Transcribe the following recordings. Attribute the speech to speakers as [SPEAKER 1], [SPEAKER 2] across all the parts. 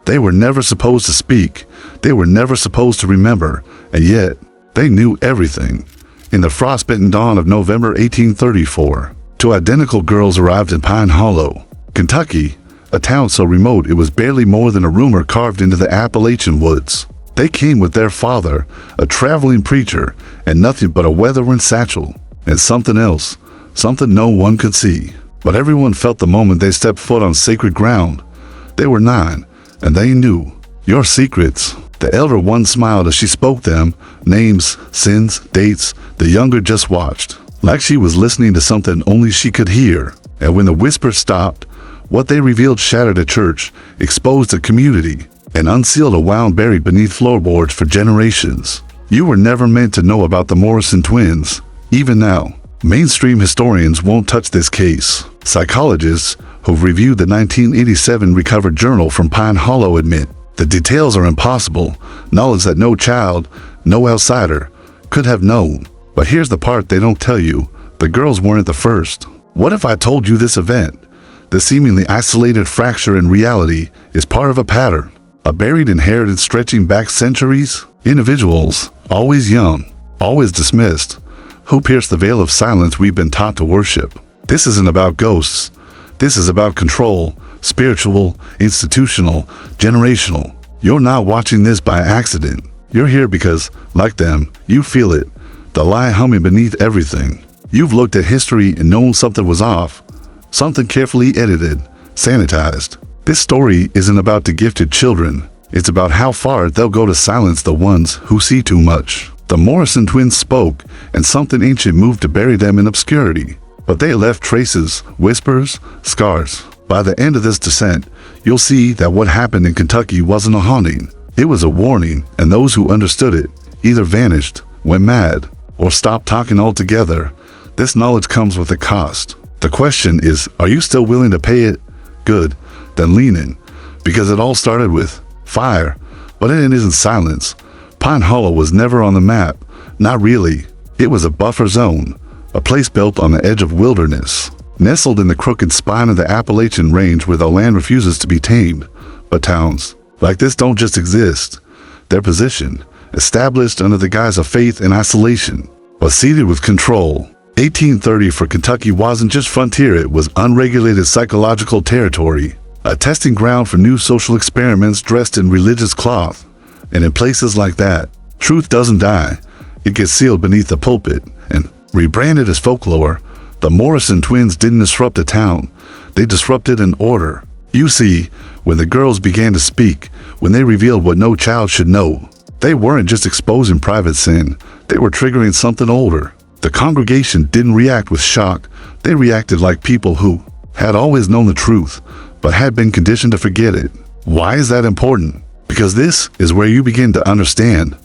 [SPEAKER 1] They were never supposed to speak. They were never supposed to remember, and yet they knew everything. In the frostbitten dawn of November 1834, two identical girls arrived in Pine Hollow, Kentucky, a town so remote it was barely more than a rumor carved into the Appalachian woods. They came with their father, a traveling preacher, and nothing but a weather-worn satchel, and something else, something no one could see. But everyone felt the moment they stepped foot on sacred ground. They were 9, and they knew your secrets. The elder one smiled as she spoke them, names, sins, dates. The younger just watched, like she was listening to something only she could hear. And when the whisper stopped, what they revealed shattered a church, exposed a community, and unsealed a wound buried beneath floorboards for generations. You were never meant to know about the Morrison twins. Even now, mainstream historians won't touch this case. Psychologists who've reviewed the 1987 recovered journal from Pine Hollow admit the details are impossible, knowledge that no child, no outsider, could have known. But here's the part they don't tell you. The girls weren't the first. What if I told you this event, the seemingly isolated fracture in reality, is part of a pattern? A buried inheritance stretching back centuries? Individuals, always young, always dismissed, who pierce the veil of silence we've been taught to worship. This isn't about ghosts. This is about control, spiritual, institutional, generational. You're not watching this by accident. You're here because, like them, you feel it, the lie humming beneath everything. You've looked at history and known something was off, something carefully edited, sanitized. This story isn't about the gifted children. It's about how far they'll go to silence the ones who see too much. The Morrison twins spoke, and something ancient moved to bury them in obscurity. But they left traces, whispers, scars. By the end of this descent, you'll see that what happened in Kentucky wasn't a haunting. It was a warning, and those who understood it either vanished, went mad, or stopped talking altogether. This knowledge comes with a cost. The question is, are you still willing to pay it? Good, then lean in, because it all started with fire, but it isn't silence. Pine Hollow was never on the map, not really. It was a buffer zone, a place built on the edge of wilderness, nestled in the crooked spine of the Appalachian Range where the land refuses to be tamed. But towns like this don't just exist. They're positioned, established under the guise of faith and isolation, but seated with control. 1830 for Kentucky wasn't just frontier, it was unregulated psychological territory, a testing ground for new social experiments dressed in religious cloth. And in places like that, truth doesn't die. It gets sealed beneath the pulpit and rebranded as folklore. The Morrison twins didn't disrupt a town. They disrupted an order. You see, when the girls began to speak, when they revealed what no child should know, they weren't just exposing private sin. They were triggering something older. The congregation didn't react with shock. They reacted like people who had always known the truth, but had been conditioned to forget it. Why is that important? Because this is where you begin to understand.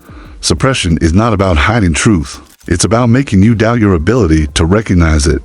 [SPEAKER 1] Suppression is not about hiding truth. It's about making you doubt your ability to recognize it.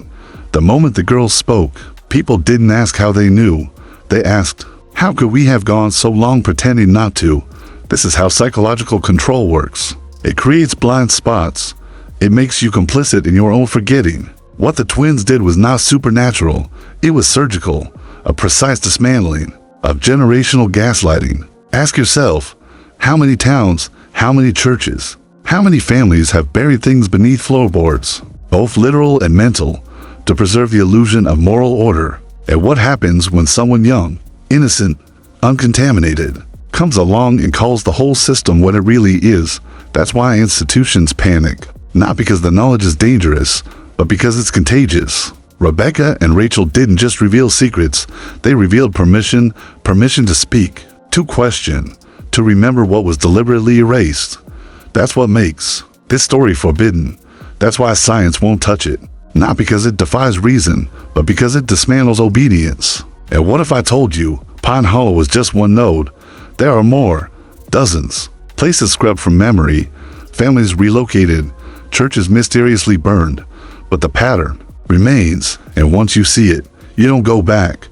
[SPEAKER 1] The moment the girls spoke, people didn't ask how they knew. They asked, how could we have gone so long pretending not to? This is how psychological control works. It creates blind spots. It makes you complicit in your own forgetting. What the twins did was not supernatural. It was surgical, a precise dismantling of generational gaslighting. Ask yourself, how many towns, how many churches, how many families have buried things beneath floorboards, both literal and mental, to preserve the illusion of moral order? And what happens when someone young, innocent, uncontaminated, comes along and calls the whole system what it really is? That's why institutions panic. Not because the knowledge is dangerous, but because it's contagious. Rebecca and Rachel didn't just reveal secrets, they revealed permission to speak, to question, to remember what was deliberately erased. That's what makes this story forbidden. That's why science won't touch it. Not because it defies reason, but because it dismantles obedience. And what if I told you Pine Hollow was just one node? There are more, dozens. Places scrubbed from memory, families relocated, churches mysteriously burned. But the pattern remains, and once you see it, you don't go back.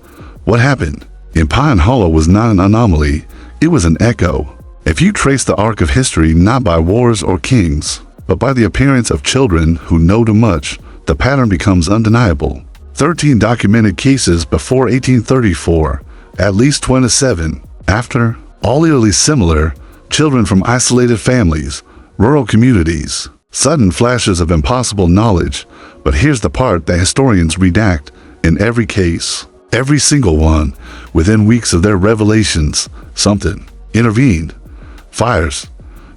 [SPEAKER 1] What happened in Pine Hollow was not an anomaly, it was an echo. If you trace the arc of history not by wars or kings, but by the appearance of children who know too much, the pattern becomes undeniable. 13 documented cases before 1834, at least 27 after, all eerily similar, children from isolated families, rural communities, sudden flashes of impossible knowledge. But here's the part that historians redact. In every case, every single one, within weeks of their revelations, something intervened. Fires,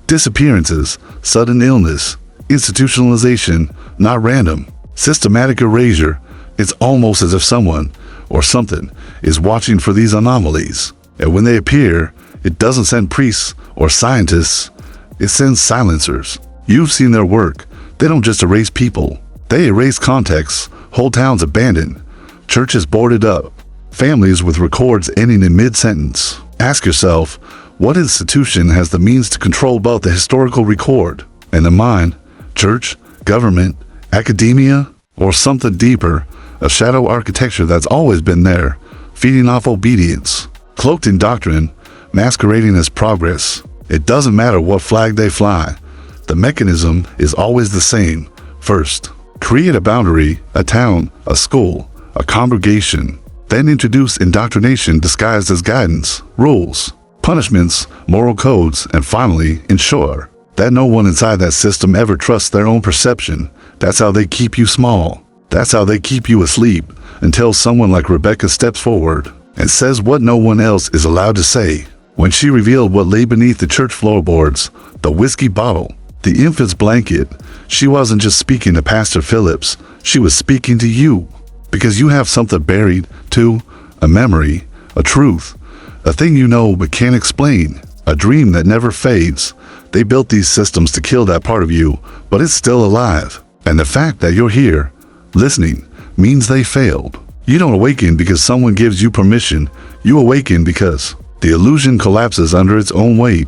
[SPEAKER 1] disappearances, sudden illness, institutionalization, not random, systematic erasure. It's almost as if someone or something is watching for these anomalies. And when they appear, it doesn't send priests or scientists, it sends silencers. You've seen their work. They don't just erase people. They erase contexts, whole towns abandoned, churches boarded up, families with records ending in mid-sentence. Ask yourself, what institution has the means to control both the historical record and the mind? Church, government, academia, or something deeper, a shadow architecture that's always been there, feeding off obedience, cloaked in doctrine, masquerading as progress. It doesn't matter what flag they fly. The mechanism is always the same. First, create a boundary, a town, a school, a congregation. Then introduce indoctrination disguised as guidance, rules, punishments, moral codes, and finally, ensure that no one inside that system ever trusts their own perception. That's how they keep you small. That's how they keep you asleep until someone like Rebecca steps forward and says what no one else is allowed to say. When she revealed what lay beneath the church floorboards, the whiskey bottle, the infant's blanket, she wasn't just speaking to Pastor Phillips, she was speaking to you. Because you have something buried, too, a memory, a truth, a thing you know but can't explain, a dream that never fades. They built these systems to kill that part of you, but it's still alive. And the fact that you're here, listening, means they failed. You don't awaken because someone gives you permission. You awaken because the illusion collapses under its own weight.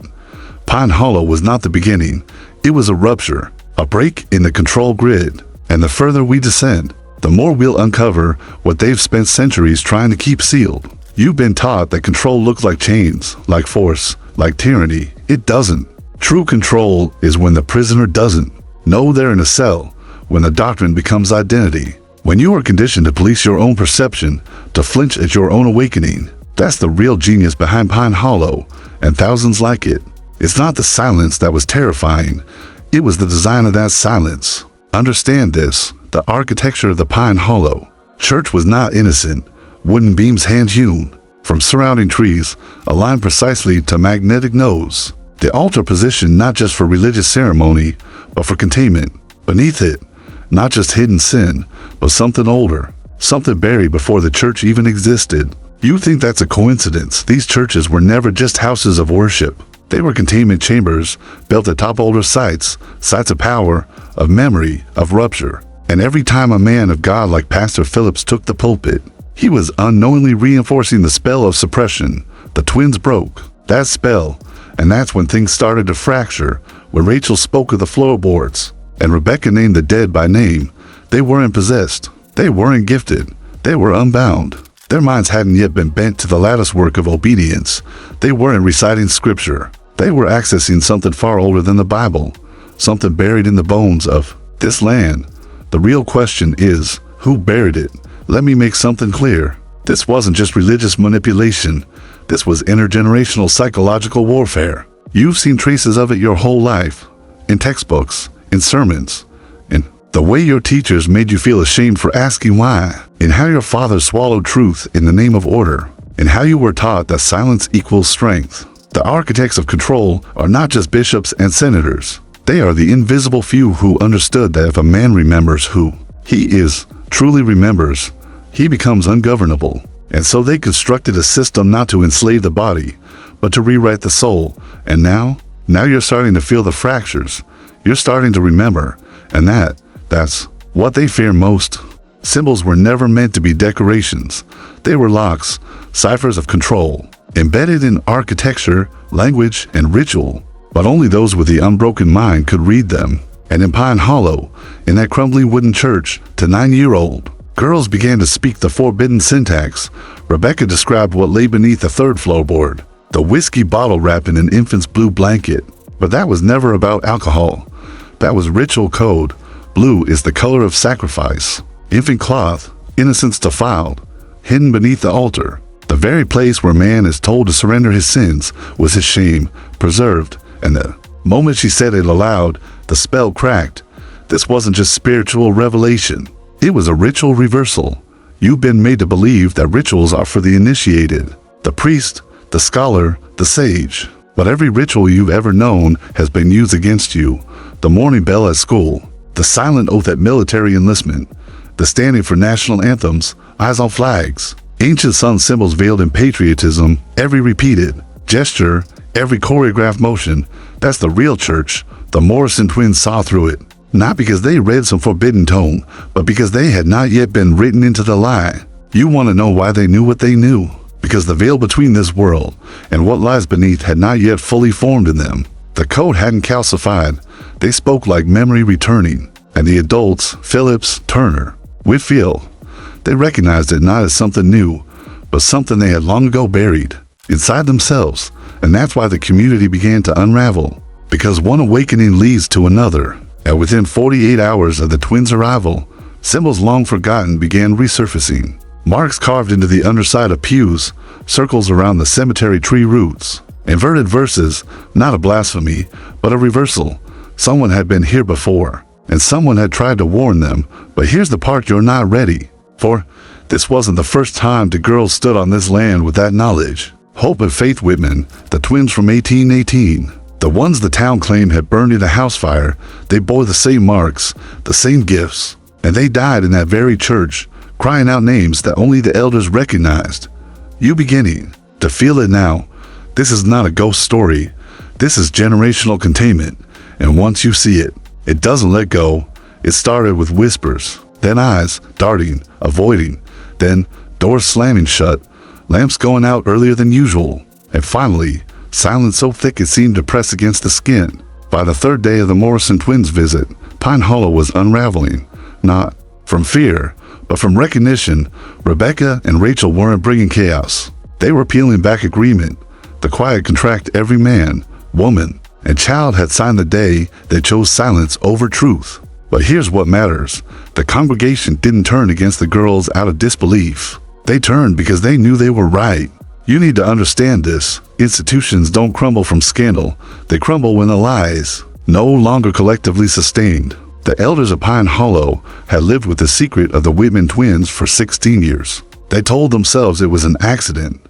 [SPEAKER 1] Pine Hollow was not the beginning. It was a rupture, a break in the control grid. And the further we descend, the more we'll uncover what they've spent centuries trying to keep sealed. You've been taught that control looks like chains, like force, like tyranny. It doesn't. True control is when the prisoner doesn't know they're in a cell, when the doctrine becomes identity, when you are conditioned to police your own perception, to flinch at your own awakening. That's the real genius behind Pine Hollow and thousands like it. It's not the silence that was terrifying. It was the design of that silence. Understand this. The architecture of the Pine Hollow church was not innocent. Wooden beams hand-hewn from surrounding trees, aligned precisely to magnetic nodes. The altar positioned not just for religious ceremony, but for containment. Beneath it, not just hidden sin, but something older, something buried before the church even existed. You think that's a coincidence? These churches were never just houses of worship. They were containment chambers built atop older sites, sites of power, of memory, of rupture. And every time a man of God like Pastor Phillips took the pulpit, he was unknowingly reinforcing the spell of suppression. The twins broke that spell, and that's when things started to fracture, when Rachel spoke of the floorboards, and Rebecca named the dead by name. They weren't possessed. They weren't gifted. They were unbound. Their minds hadn't yet been bent to the lattice work of obedience. They weren't reciting scripture. They were accessing something far older than the Bible, something buried in the bones of this land. The real question is, who buried it? Let me make something clear. This wasn't just religious manipulation. This was intergenerational psychological warfare. You've seen traces of it your whole life, in textbooks, in sermons, in the way your teachers made you feel ashamed for asking why, in how your father swallowed truth in the name of order, in how you were taught that silence equals strength. The architects of control are not just bishops and senators. They are the invisible few who understood that if a man remembers who he is, truly remembers, he becomes ungovernable. And so they constructed a system not to enslave the body, but to rewrite the soul. And now you're starting to feel the fractures. You're starting to remember. And that's what they fear most. Symbols were never meant to be decorations. They were locks, ciphers of control, embedded in architecture, language, and ritual. But only those with the unbroken mind could read them. And in Pine Hollow, in that crumbling wooden church, to 9-year-old, girls began to speak the forbidden syntax. Rebecca described what lay beneath the third floorboard, the whiskey bottle wrapped in an infant's blue blanket. But that was never about alcohol. That was ritual code. Blue is the color of sacrifice. Infant cloth, innocence defiled, hidden beneath the altar. The very place where man is told to surrender his sins was his shame preserved, and the moment she said it aloud, the spell cracked. This wasn't just spiritual revelation. It was a ritual reversal. You've been made to believe that rituals are for the initiated, the priest, the scholar, the sage. But every ritual you've ever known has been used against you. The morning bell at school, the silent oath at military enlistment, the standing for national anthems, eyes on flags, ancient sun symbols veiled in patriotism, every repeated gesture, every choreographed motion. That's the real church. The Morrison twins saw through it. Not because they read some forbidden tome, but because they had not yet been written into the lie. You want to know why they knew what they knew? Because the veil between this world and what lies beneath had not yet fully formed in them. The code hadn't calcified. They spoke like memory returning. And the adults, Phillips, Turner, Whitfield, they recognized it not as something new, but something they had long ago buried inside themselves. And that's why the community began to unravel. Because one awakening leads to another. And within 48 hours of the twins' arrival, symbols long forgotten began resurfacing. Marks carved into the underside of pews, circles around the cemetery tree roots. Inverted verses, not a blasphemy, but a reversal. Someone had been here before, and someone had tried to warn them. But here's the part you're not ready for. This wasn't the first time the girls stood on this land with that knowledge. Hope and Faith Whitman, the twins from 1818, the ones the town claimed had burned in a house fire, they bore the same marks, the same gifts, and they died in that very church, crying out names that only the elders recognized. You beginning to feel it now. This is not a ghost story. This is generational containment, and once you see it, it doesn't let go. It started with whispers, then eyes darting, avoiding, then doors slamming shut, lamps going out earlier than usual, and finally, silence so thick it seemed to press against the skin. By the third day of the Morrison twins' visit, Pine Hollow was unraveling, not from fear, but from recognition. Rebecca and Rachel weren't bringing chaos. They were peeling back agreement. The quiet contract every man, woman, and child had signed the day they chose silence over truth. But here's what matters. The congregation didn't turn against the girls out of disbelief. They turned because they knew they were right. You need to understand this. Institutions don't crumble from scandal. They crumble when the lies no longer collectively sustained. The elders of Pine Hollow had lived with the secret of the Whitman twins for 16 years. They told themselves it was an accident,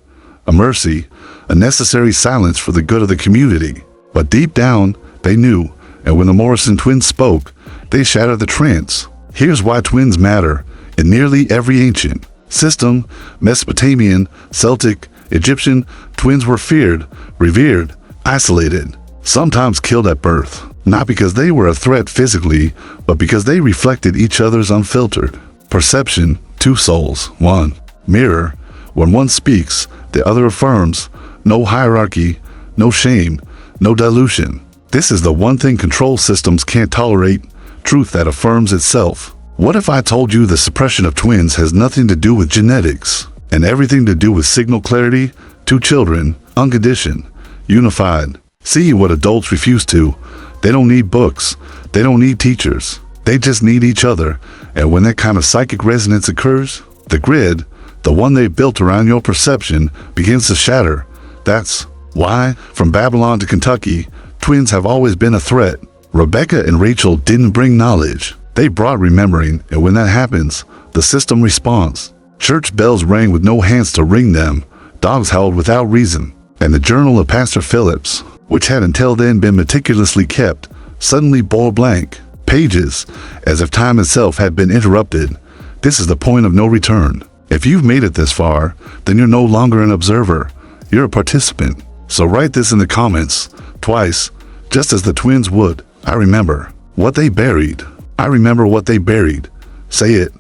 [SPEAKER 1] a mercy, a necessary silence for the good of the community. But deep down, they knew, and when the Morrison twins spoke, they shattered the trance. Here's why twins matter. In nearly every ancient system, Mesopotamian, Celtic, Egyptian, twins were feared, revered, isolated, sometimes killed at birth. Not because they were a threat physically, but because they reflected each other's unfiltered perception. Two souls, one mirror. When one speaks, the other affirms. No hierarchy, no shame, no dilution. This is the one thing control systems can't tolerate, truth that affirms itself. What if I told you the suppression of twins has nothing to do with genetics and everything to do with signal clarity? Two children, unconditioned, unified. See what adults refuse to. They don't need books. They don't need teachers. They just need each other. And when that kind of psychic resonance occurs, the grid, the one they built around your perception, begins to shatter. That's why, from Babylon to Kentucky, twins have always been a threat. Rebecca and Rachel didn't bring knowledge. They brought remembering, and when that happens, the system responds. Church bells rang with no hands to ring them. Dogs howled without reason. And the journal of Pastor Phillips, which had until then been meticulously kept, suddenly bore blank. Pages, as if time itself had been interrupted. This is the point of no return. If you've made it this far, then you're no longer an observer. You're a participant. So write this in the comments, twice, just as the twins would. I remember what they buried. I remember what they buried. Say it.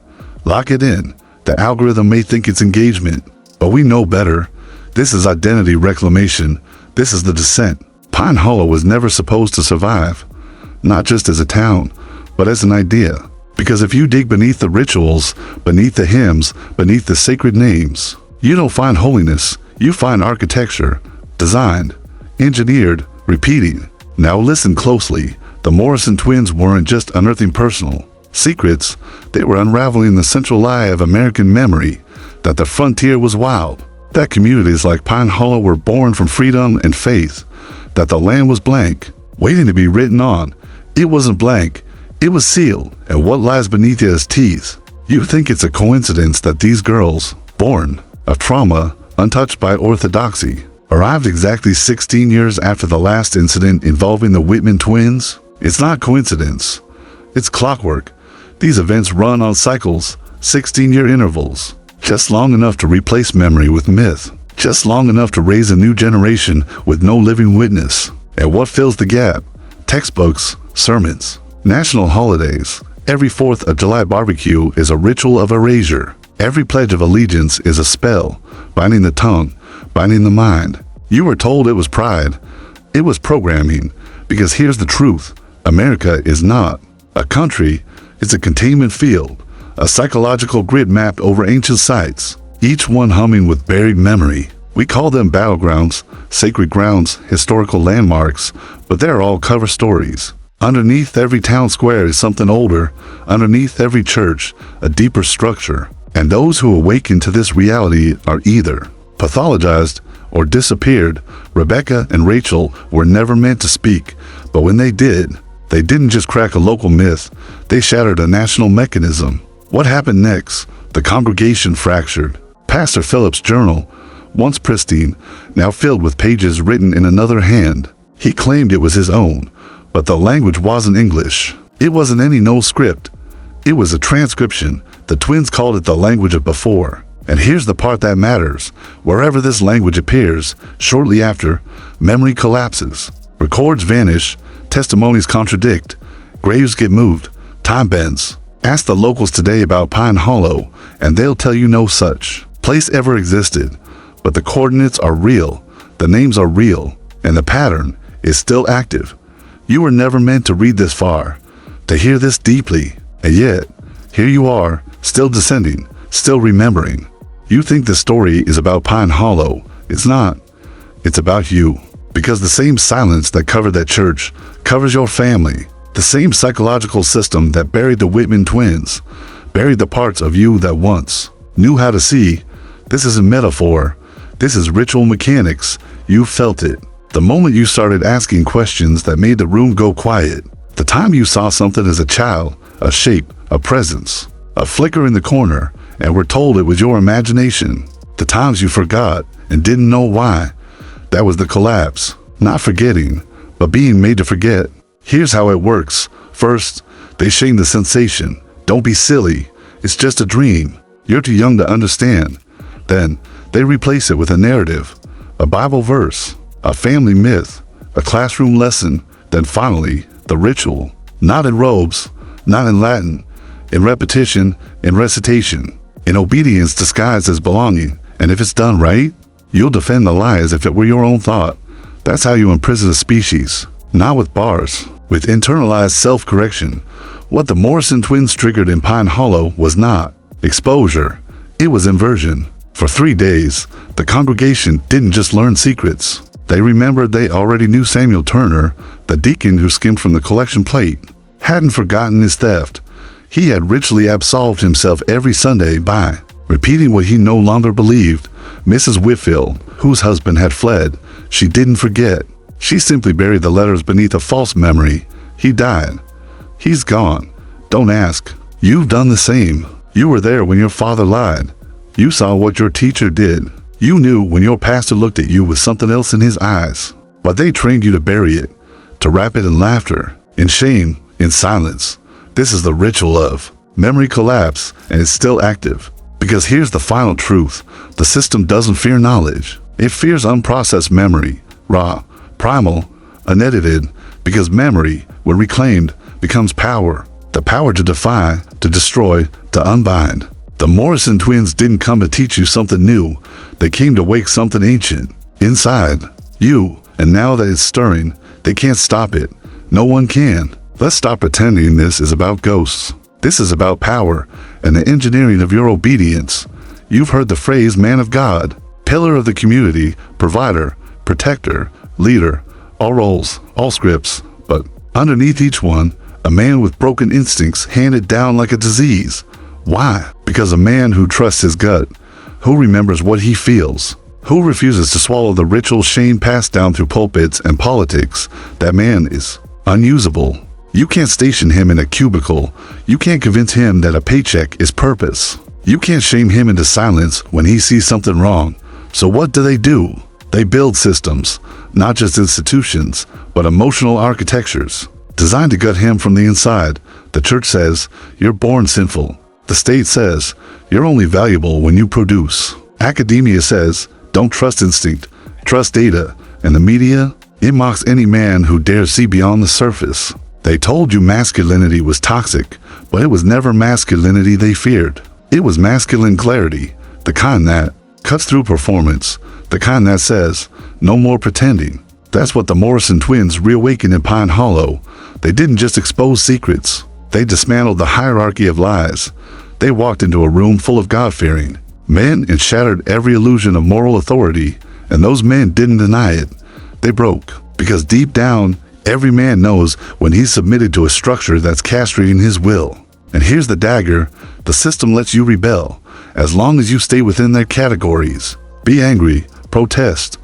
[SPEAKER 1] Lock it in. The algorithm may think it's engagement, but we know better. This is identity reclamation. This is the descent. Pine Hollow was never supposed to survive, not just as a town, but as an idea. Because if you dig beneath the rituals, beneath the hymns, beneath the sacred names, you don't find holiness, you find architecture, designed, engineered, repeating. Now listen closely. The Morrison twins weren't just unearthing personal secrets, they were unraveling the central lie of American memory, that the frontier was wild, that communities like Pine Hollow were born from freedom and faith, that the land was blank, waiting to be written on. It wasn't blank, it was sealed, and what lies beneath it is teeth. You think it's a coincidence that these girls, born of trauma, untouched by orthodoxy, arrived exactly 16 years after the last incident involving the Whitman twins? It's not coincidence. It's clockwork. These events run on cycles, 16-year intervals, just long enough to replace memory with myth, just long enough to raise a new generation with no living witness. And what fills the gap? Textbooks, sermons, national holidays. Every 4th of July barbecue is a ritual of erasure. Every pledge of allegiance is a spell, binding the tongue, binding the mind. You were told it was pride. It was programming. Because here's the truth. America is not a country. It's a containment field, a psychological grid mapped over ancient sites, each one humming with buried memory. We call them battlegrounds, sacred grounds, historical landmarks, but they're all cover stories. Underneath every town square is something older. Underneath every church, a deeper structure. And those who awaken to this reality are either pathologized or disappeared. Rebecca and Rachel were never meant to speak, but when they didn't just crack a local myth, they shattered a national mechanism. What happened next? The congregation fractured. Pastor Philip's journal, once pristine, now filled with pages written in another hand. He claimed it was his own, but the language wasn't English. It wasn't any no script. It was a transcription. The twins called it the language of before. And here's the part that matters. Wherever this language appears, shortly after, memory collapses. Records vanish, testimonies contradict, graves get moved, time bends. Ask the locals today about Pine Hollow, and they'll tell you no such place ever existed. But the coordinates are real, the names are real, and the pattern is still active. You were never meant to read this far, to hear this deeply, and yet, here you are, still descending, still remembering. You think the story is about Pine Hollow. It's not. It's about you. Because the same silence that covered that church covers your family. The same psychological system that buried the Whitman twins, buried the parts of you that once knew how to see. This isn't metaphor. This is ritual mechanics. You felt it. The moment you started asking questions that made the room go quiet. The time you saw something as a child, a shape, a presence, a flicker in the corner, and were told it was your imagination. The times you forgot and didn't know why. That was the collapse. Not forgetting, but being made to forget. Here's how it works. First, they shame the sensation. Don't be silly. It's just a dream. You're too young to understand. Then, they replace it with a narrative, a Bible verse, a family myth, a classroom lesson. Then finally, the ritual. Not in robes, not in Latin, in repetition, in recitation, in obedience disguised as belonging. And if it's done right, you'll defend the lie as if it were your own thought. That's how you imprison a species. Not with bars, with internalized self-correction. What the Morrison twins triggered in Pine Hollow was not exposure. It was inversion. For 3 days, the congregation didn't just learn secrets. They remembered they already knew Samuel Turner, the deacon who skimmed from the collection plate, hadn't forgotten his theft. He had ritually absolved himself every Sunday by repeating what he no longer believed. Mrs. Whitfield, whose husband had fled, she didn't forget. She simply buried the letters beneath a false memory. He died. He's gone. Don't ask. You've done the same. You were there when your father lied. You saw what your teacher did. You knew when your pastor looked at you with something else in his eyes. But they trained you to bury it, to wrap it in laughter, in shame, in silence. This is the ritual of memory collapse, and it's still active. Because here's the final truth. The system doesn't fear knowledge. It fears unprocessed memory, raw, primal, unedited, because memory, when reclaimed, becomes power. The power to defy, to destroy, to unbind. The Morrison twins didn't come to teach you something new. They came to wake something ancient inside you. And now that it's stirring, they can't stop it. No one can. Let's stop pretending this is about ghosts. This is about power and the engineering of your obedience. You've heard the phrase man of God, pillar of the community, provider, protector, leader, all roles, all scripts. But underneath each one, a man with broken instincts handed down like a disease. Why? Because a man who trusts his gut, who remembers what he feels, who refuses to swallow the ritual shame passed down through pulpits and politics. That man is unusable. You can't station him in a cubicle. You can't convince him that a paycheck is purpose. You can't shame him into silence when he sees something wrong. So what do? They build systems, not just institutions, but emotional architectures, designed to gut him from the inside. The church says, you're born sinful. The state says, you're only valuable when you produce. Academia says, don't trust instinct, trust data. And the media, it mocks any man who dares see beyond the surface. They told you masculinity was toxic, but it was never masculinity they feared. It was masculine clarity, the kind that cuts through performance, the kind that says, no more pretending. That's what the Morrison twins reawakened in Pine Hollow. They didn't just expose secrets. They dismantled the hierarchy of lies. They walked into a room full of God-fearing men and shattered every illusion of moral authority, and those men didn't deny it. They broke, because deep down, every man knows when he's submitted to a structure that's castrating his will. And here's the dagger, the system lets you rebel, as long as you stay within their categories. Be angry, protest,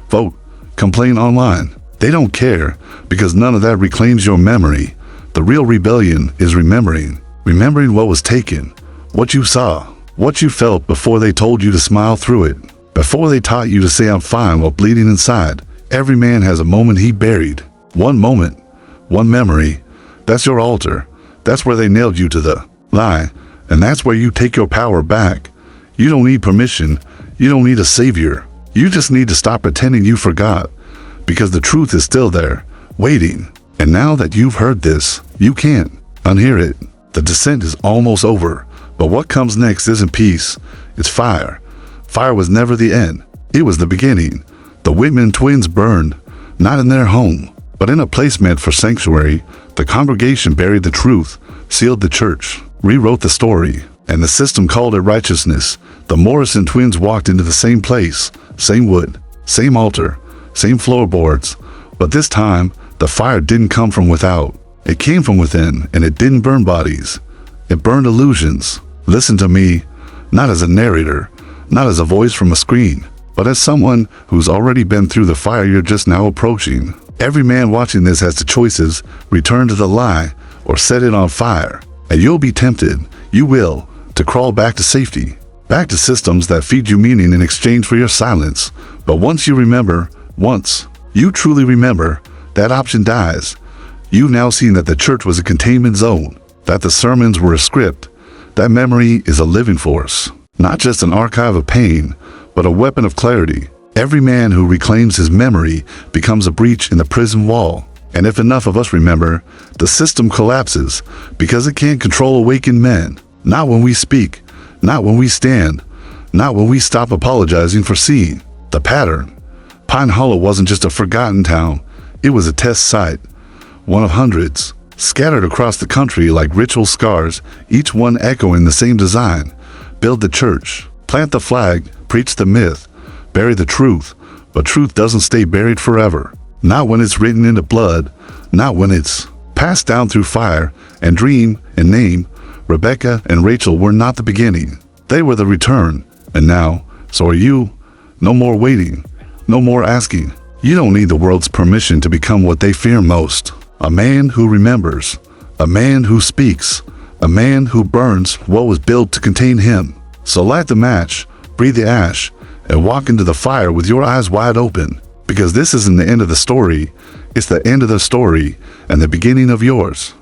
[SPEAKER 1] vote, complain online. They don't care, because none of that reclaims your memory. The real rebellion is remembering what was taken, what you saw, what you felt before they told you to smile through it, before they taught you to say I'm fine while bleeding inside. Every man has a moment he buried. One moment, one memory. That's your altar. That's where they nailed you to the lie, and that's where you take your power back. You don't need permission. You don't need a savior. You just need to stop pretending you forgot, because the truth is still there, waiting. And now that you've heard this, you can't unhear it. The descent is almost over, but what comes next isn't peace, it's fire. Fire was never the end. It was the beginning. The Whitman twins burned, not in their home, but in a place meant for sanctuary. The congregation buried the truth, sealed the church, rewrote the story, and the system called it righteousness. The Morrison twins walked into the same place, same wood, same altar, same floorboards, but this time, the fire didn't come from without. It came from within, and it didn't burn bodies. It burned illusions. Listen to me, not as a narrator, not as a voice from a screen, but as someone who's already been through the fire you're just now approaching. Every man watching this has the choices: return to the lie or set it on fire. And you'll be tempted, you will, to crawl back to safety, back to systems that feed you meaning in exchange for your silence. But once you remember, once you truly remember, that option dies. You've now seen that the church was a containment zone, that the sermons were a script. That memory is a living force, not just an archive of pain, but a weapon of clarity. Every man who reclaims his memory becomes a breach in the prison wall. And if enough of us remember, the system collapses, because it can't control awakened men. Not when we speak, not when we stand, not when we stop apologizing for seeing the pattern. Pine Hollow wasn't just a forgotten town, it was a test site, one of hundreds, scattered across the country like ritual scars, each one echoing the same design. Build the church, plant the flag, preach the myth, bury the truth, but truth doesn't stay buried forever. Not when it's written into blood, not when it's passed down through fire. And dream and name, Rebecca and Rachel were not the beginning. They were the return. And now, so are you. No more waiting, no more asking. You don't need the world's permission to become what they fear most. A man who remembers, a man who speaks, a man who burns what was built to contain him. So light the match, breathe the ash, and walk into the fire with your eyes wide open. Because this isn't the end of the story, it's the end of the story and the beginning of yours.